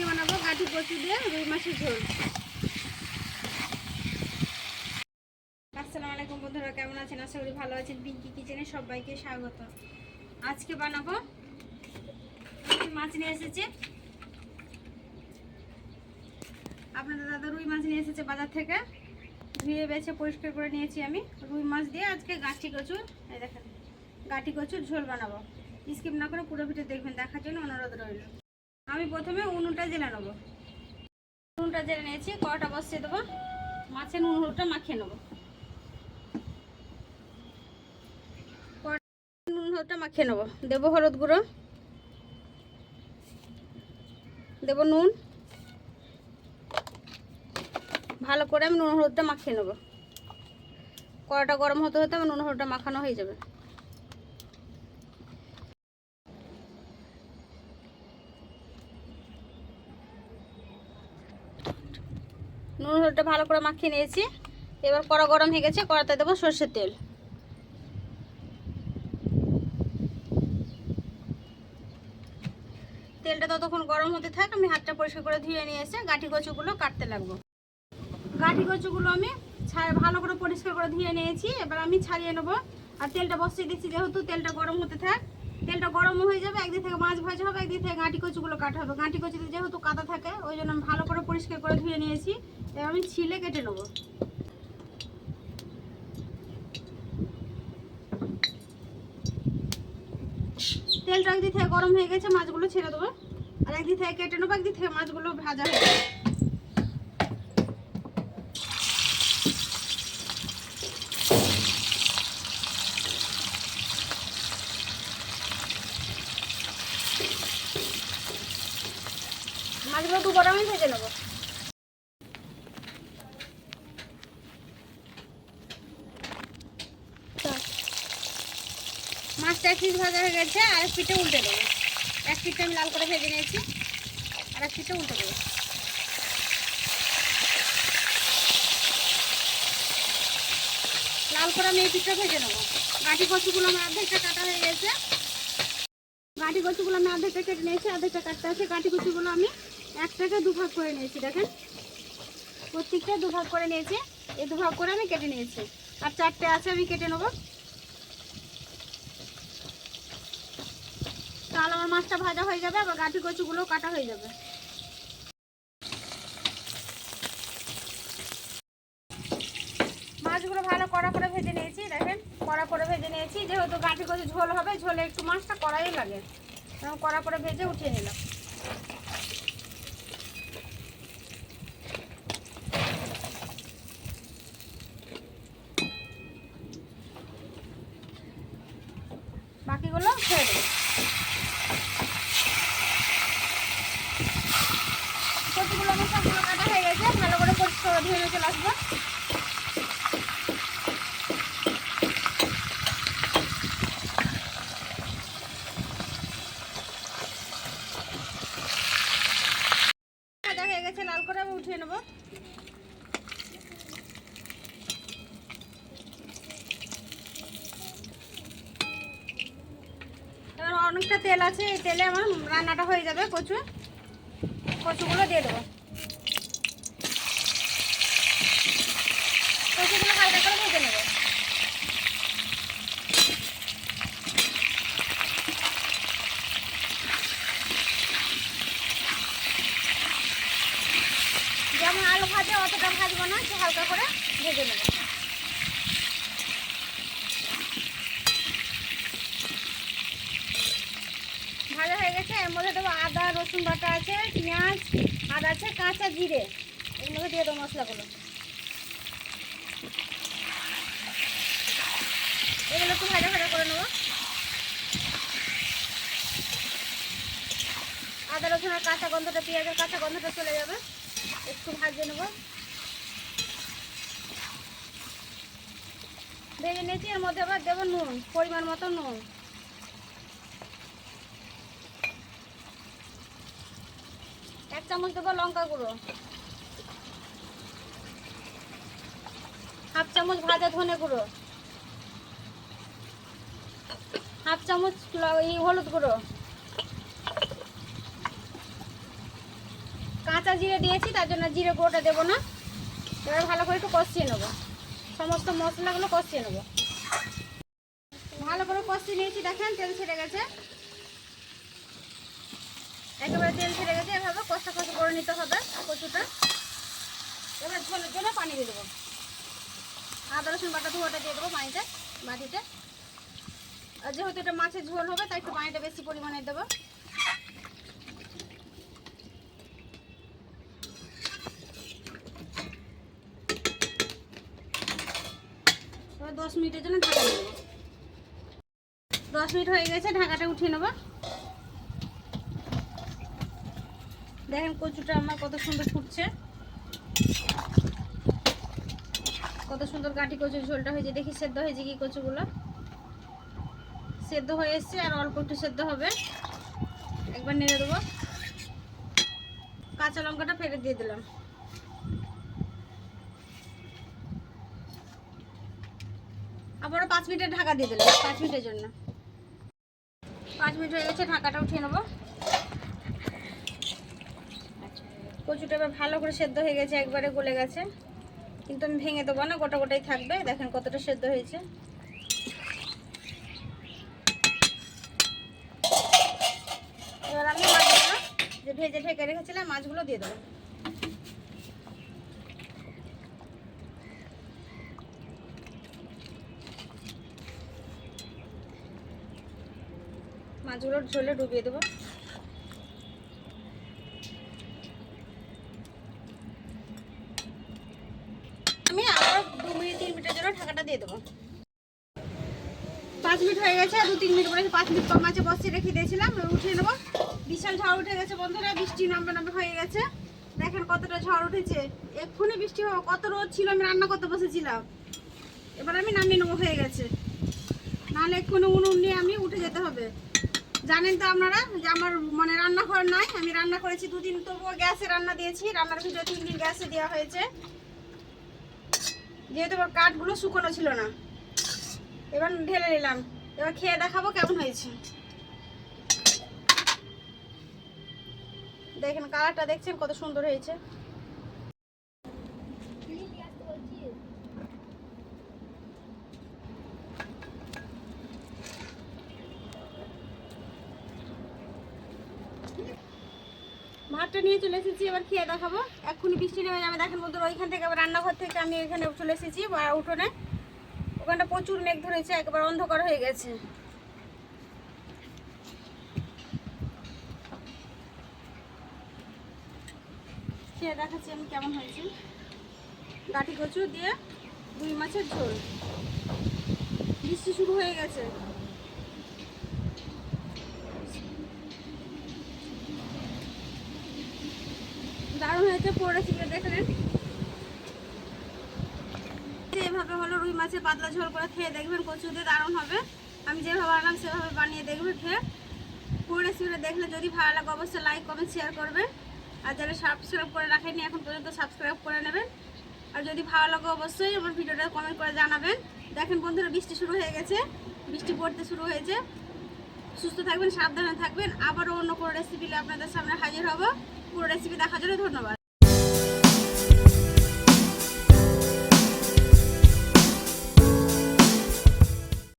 বানাবো গাঠি কচু দিয়ে রুই মাছের ঝোল। আসসালামু আলাইকুম বন্ধুরা, কেমন আছেন? আশা করি ভালো আছেন। পিঙ্কি কিচেনে সবাইকে স্বাগত। আজকে বানাবো মাছ নিয়ে এসেছে আপনাদের দাদা, রুই মাছ নিয়ে এসেছে বাজার থেকে। ধুয়ে বেছে পরিষ্কার করে নিয়েছি আমি। রুই মাছ দিয়ে আজকে গাঠি কচুর, এই দেখেন গাঠি কচুর ঝোল বানাবো। স্কিপ না করে পুরো ভিডিও দেখবেন, দেখার জন্য অনুরোধ রইল। আমি প্রথমে উনুনটা জেলে নেবো। নুনটা জেলে নিয়েছি, কড়াটা বসিয়ে দেবো। মাছের নুন হলুদটা মাখিয়ে নেবো। নুন হলুদটা মাখিয়ে নেবো। দেবো হলুদ গুঁড়ো, দেবো নুন। ভালো করে আমি নুন হলুদটা মাখিয়ে নেবো। কড়াটা গরম হতে হতে আমার নুন হলুদটা মাখানো হয়ে যাবে। নুন হলুদটা ভালো করে মাখিয়ে নিয়েছি। এবার কড়া গরম হয়ে গেছে, কড়াতে দেবো সরষের তেল। তেলটা ততক্ষণ গরম হতে থাক, আমি হাতটা পরিষ্কার করে ধুয়ে নিয়ে এসে গাঠি কচুগুলো কাটতে লাগবো। গাঠি কচুগুলো আমি ভালো করে পরিষ্কার করে ধুয়ে নিয়েছি। এবার আমি ছাড়িয়ে নেবো। আর তেলটা বসিয়ে দিচ্ছি, যেহেতু তেলটা গরম হতে থাক। তেলটা গরম হয়ে যাবে, একদিক থেকে মাছ ভাজা হবে, একদিক থেকে গাঠি কচুগুলো কাটা হবে। গাঠি কচুতে যেহেতু কাদা থাকে, ওই জন্য আমি ভালো করে পরিষ্কার করে ধুয়ে নিয়েছি। এবার আমি ছিলে কেটে নেবো। তেলটা একদিক থেকে গরম হয়ে গেছে, মাছগুলো ছেড়ে দেবো। আর একদিক থেকে কেটে নেবো, একদিক থেকে মাছগুলো ভাজা হয়ে যাবে। মাছগুলো দু গরমে ভেজে নেবো। মাছটা এক পিস ভাজা হয়ে গেছে, আর এক পিঠে উল্টে দেবো। এক পিঠটা আমি লাল করে ভেজে নিয়েছি, আর এক পিঠটা উল্টে দেবো। লাল করে আমি এই পিঠটা ভেজে নেবো। গাঠি কচুগুলো আমার অর্ধেকটা কাটা হয়ে গেছে। গাঠি কচুগুলো আমি অর্ধেকটা কেটে নিয়েছি, অর্ধেকটা কাটতে আছে। গাঠি কচুগুলো আমি একটাকে দুভাগ করে নিয়েছি, দেখেন প্রত্যেকটা দুভাগ করে নিয়েছি। এই দুভাগ করে আমি কেটে নিয়েছি। আর চারটে আছে, আমি কেটে নেবো। তাহলে আমার মাছটা ভাজা হয়ে যাবে, আবার গাঠি কচুগুলো কাটা হয়ে যাবে। মাছগুলো ভালো কড়া করে ভেজে নিয়েছি, দেখেন কড়া করে ভেজে নিয়েছি। যেহেতু গাঠি কচু ঝোল হবে, ঝোলে একটু মাছটা কড়াই লাগে, কড়া করে ভেজে উঠিয়ে নিলাম। বাকিগুলো ছেড়ে দেবো। কচুগুলো আমার সবগুলো কাটা হয়ে গেছে, ভালো করে পরিষ্কার ধুয়ে নিয়ে চলে আসবো। ভাজা হয়ে গেছে, লাল করে আমি উঠিয়ে নেবো। এবার অনেকটা তেল আছে, এই তেলে আমার রান্নাটা হয়ে যাবে। কচুগুলো দিয়ে দেবো। কচুগুলো হালকা করে ভেজে নেবো। যেমন আলু ভাজে অতটা ভাজবো না, একটু হালকা করে ভেজে নেবো। ভাজা হয়ে গেছে, এর মধ্যে দেবো আদা রসুন বাটা আছে, পেঁয়াজ আর আছে কাঁচা জিরে। এর মধ্যে দিয়ে দেবো মশলাগুলো। এগুলো একটু ভাজা ভাজা করে নেবো। আদা রসুনের কাঁচা গন্ধটা, পেঁয়াজের কাঁচা গন্ধটা চলে যাবে, একটু ভাজে নেবো। ভেজে নিয়েছি, এর মধ্যে আবার দেবো নুন, পরিমাণ মতো নুন। এক চামচ দেবো লঙ্কা গুঁড়ো, হাফ চামচ ভাজা ধনে গুঁড়ো, হাফ চামচ হলুদ গুঁড়ো, কাঁচা জিরে দিয়েছি, তার জন্য জিরে গুঁড়োটা দেবো না। এবার ভালো করে একটু কষিয়ে নেবো, সমস্ত মশলাগুলো কষিয়ে নেবো। ভালো করে কষিয়ে নিয়েছি, দেখেন তেল ছেড়ে গেছে, একেবারে তেল ছেড়ে গেছে। এভাবে কষা কষা করে নিতে হবে কচুটা। এবার ঝোলের জন্য পানি দিয়ে দেবো, আদা রসুন বাটা ধোয়াটা দিয়ে দেবো পানিতে, বাটিতে। আর যেহেতু এটা মাছের ঝোল হবে তাই একটু পানিটা বেশি পরিমাণে দেবো। এবার 10 মিনিটের জন্য ঢাকা দেবো। 10 মিনিট হয়ে গেছে, ঢাকাটা উঠিয়ে নেবো। দেখেন কচুটা আমার কত সুন্দর ফুটছে, কত সুন্দর গাঁটি কচুর ঝোলটা হয়েছে। দেখি সেদ্ধ হয়েছে কি কচুগুলো, সেদ্ধ হয়ে এসছে, আর অল্প একটু সেদ্ধ হবে। একবার নেড়ে দেবো, কাঁচা লঙ্কাটা ফেলে দিয়ে দিলাম। আবারও 5 মিনিটের ঢাকা দিয়ে দিলাম, 5 মিনিটের জন্য। 5 মিনিট হয়ে গেছে, ঢাকাটা উঠিয়ে নেবো। কচুটা এবার ভালো করে সেদ্ধ হয়ে গেছে, একবারে গলে গেছে, কিন্তু আমি ভেঙে দেবো না, গোটা গোটাই থাকবে। দেখেন কতটা সেদ্ধ হয়েছে। এবার আমি মাছগুলো যে ভেজে ঢেকে রেখেছিলাম মাছগুলো দিয়ে দেবো। মাছগুলোর ঝোলে ডুবিয়ে দেবো। আমি আবার 2 মিনিট 3 মিনিটের জন্য ঢাকাটা দিয়ে দেবো। 5 মিনিট হয়ে গেছে, 2-3 মিনিট পরে 5 মিনিট পর মাছে বসিয়ে রেখে দিয়েছিলাম, উঠিয়ে নেবো। বিশাল ঝড় উঠে গেছে বন্ধুরা, বৃষ্টি নামবে হয়ে গেছে। দেখেন কতটা ঝড় উঠেছে, এক্ষুনি বৃষ্টি হবে। কত রোদ ছিল, আমি রান্না করতে বসেছিলাম। এবার আমি নামিয়ে নেবো, হয়ে গেছে, নাহলে এক্ষুনি উনুন নিয়ে আমি উঠে যেতে হবে। জানেন তো আপনারা যে আমার মানে রান্নাঘর নাই, আমি রান্না করেছি 2 দিন, তবুও গ্যাসে রান্না দিয়েছি। রান্নার ভিতরে 3 দিন গ্যাসে দেওয়া হয়েছে, যেহেতু আমার কাঠগুলো শুকনো ছিল না। এবার ঢেলে নিলাম, এবার খেয়ে দেখাবো কেমন হয়েছে। দেখেন কালারটা দেখছেন কত সুন্দর হয়েছে। ভাতটা নিয়ে চলে এসেছি, এবার খেয়ে দেখাবো। এক্ষুনি বৃষ্টি নেমে যাবে। দেখেন বন্ধুরা, ওইখান থেকে আবার রান্নাঘর থেকে আমি এখানে চলে এসেছি উঠোনে। ওখানটা প্রচুর মেঘ ধরেছে, একবার অন্ধকার হয়ে গেছে। খেয়ে দেখাচ্ছি আমি কেমন হয়েছে। গাঁটি কচু দিয়ে রুই মাছের ঝোল। বৃষ্টি শুরু হয়ে গেছে। দারুণ হয়েছে, পুরো রেসিপিটা দেখলেন। এভাবে হলো রুই মাছের পাতলা ঝোল করে খেয়ে দেখবেন, কচু দিয়ে দারুণ হবে। আমি যেভাবে বানালাম সেভাবে বানিয়ে দেখবেন খেয়ে। পুরো রেসিপিটা দেখলে যদি ভালো লাগে অবশ্যই লাইক কমেন্ট শেয়ার করবেন। আর যারা সাবস্ক্রাইব করে রাখেনি এখন পর্যন্ত সাবস্ক্রাইব করে নেবেন। আর যদি ভালো লাগে অবশ্যই আমার ভিডিওটা কমেন্ট করে জানাবেন। দেখেন বন্ধুরা, বৃষ্টি শুরু হয়ে গেছে, বৃষ্টি পড়তে শুরু হয়েছে। সুস্থ থাকবেন, সাবধানে থাকবেন। আবারও অন্য কোনো রেসিপি আপনাদের সামনে হাজির হব। পুরো রেসিপি দেখার জন্য ধন্যবাদ।